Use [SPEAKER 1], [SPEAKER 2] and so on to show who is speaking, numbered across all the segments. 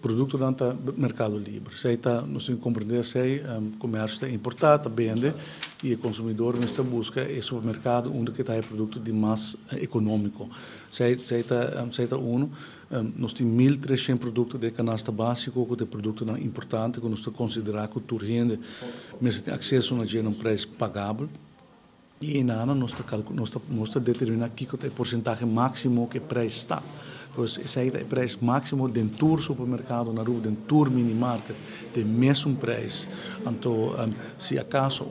[SPEAKER 1] produto no mercado livre. Sei tá, nós temos que compreender se comércio está importado, vende e o consumidor está busca o supermercado onde que está o produto de mais econômico. Sei tá nós temos 1.300 produtos de canasta básico que é produto não importante que nós temos que considerar que o rende, mas tem acesso a um preço pagável. E nada, nós determinamos aqui que é o porcentagem máximo que o preço está. Pois esse é o preço máximo dentro do supermercado, na rua, dentro do minimarket, tem mesmo preço. Então, se acaso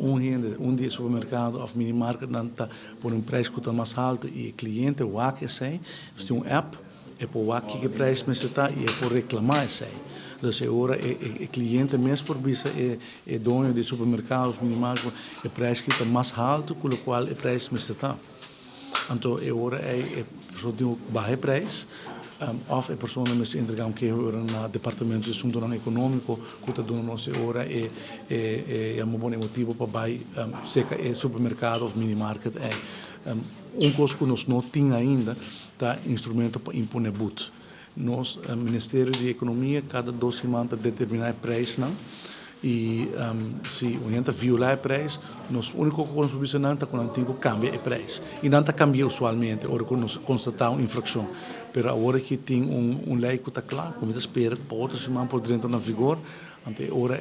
[SPEAKER 1] dia supermercado ou minimarket não está por preço que está mais alto e o cliente vai que sei, nós temos app, é por que preço está e é por reclamar sei. Então, agora o cliente mesmo por vista é dono de supermercados, minimarket, o preço que está mais alto, com o qual o preço está. Então, agora é um baixo preço, ou a pessoa me entrega que no departamento de assunto econômico, que está dando nossa hora é bom motivo para ir seca é supermercado ou minimarket coisa que nós não temos ainda tá instrumento para impor but. Nós, Ministério de Economia, cada 2 semanas determinar o preço, não? E se a gente violar o preço, nós único que nós precisamos é quando antigo cambia o preço. E não cambia usualmente, agora que nós constatamos uma infração. Mas agora que tem lei que está claro, como espera, para outra semana por dentro na vigor, então agora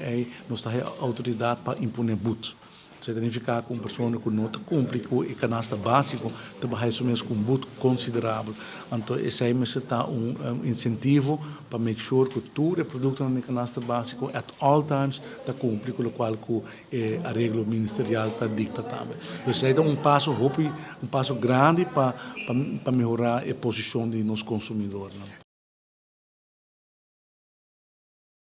[SPEAKER 1] nós temos a autoridade para impor but. Significa que uma pessoa que não cumpre com o canasta básico trabalha isso mesmo com um buto considerável. Então, esse aí está incentivo para make sure que todo o produto no canasta básico at all times está cumpre com o qual a regra ministerial está dicta também. Isso aí é um passo grande para melhorar a posição de nos consumidores.